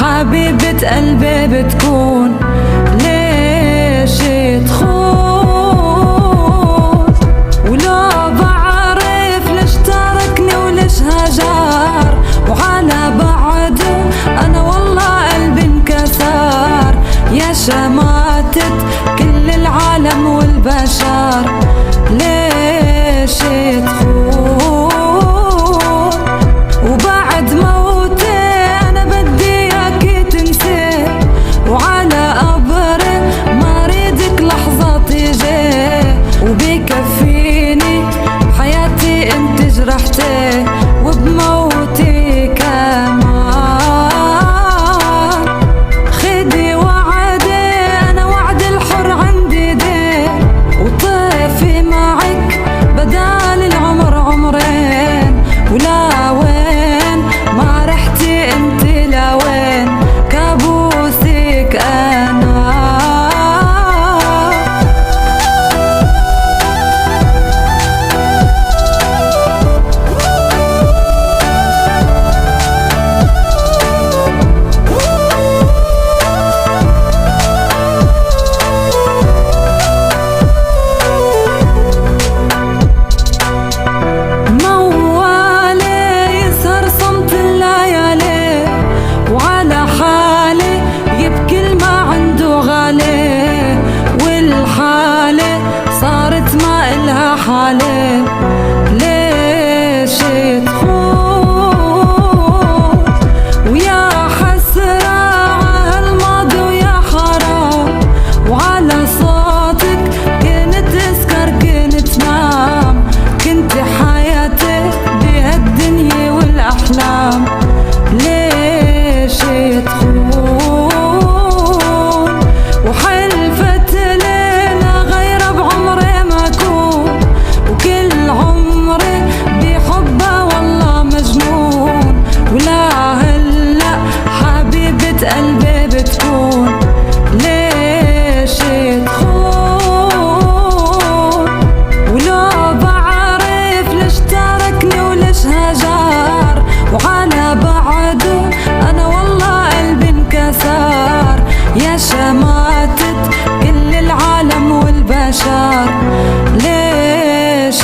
حبيبة قلبي بتكون ليش تخون؟ ولو بعرف ليش تركني وليش هجر، وعلى بعده أنا والله قلبي انكسر. يا شماتة كل العالم والبشر ليش تخون؟ وبعد موتي أنا بدي إياكي تنسي، وعلى قبري ما ريدك لحظة تيجي. وبكفيني حياتي انت جرحتي، وبموتي كمان خدي وعدي، أنا وعد الحر عندي دي، وطيفي معك بدال العمر عمرين. ولا وين ما رحتي انت لوين كابوسك أنا. صارت ما إلها حالي ليش تخون؟ ويا حسرة عالماضي ويا حرام، وعلى صوتك كنت اسكر كنت نام. كنت حياتي بهالدنيا والأحلام ليش تخون؟ وحلفت لينا غير بعمري ما أكون، وكل عمري بحبها والله مجنون. ولا هلا حبيبة قلبي بتكون ليش تخون؟ ولو بعرف ليش تركني وليش هجر، وعلى بعده أنا والله قلبي انكسر. يا شماتة كل العالم والبشر ليش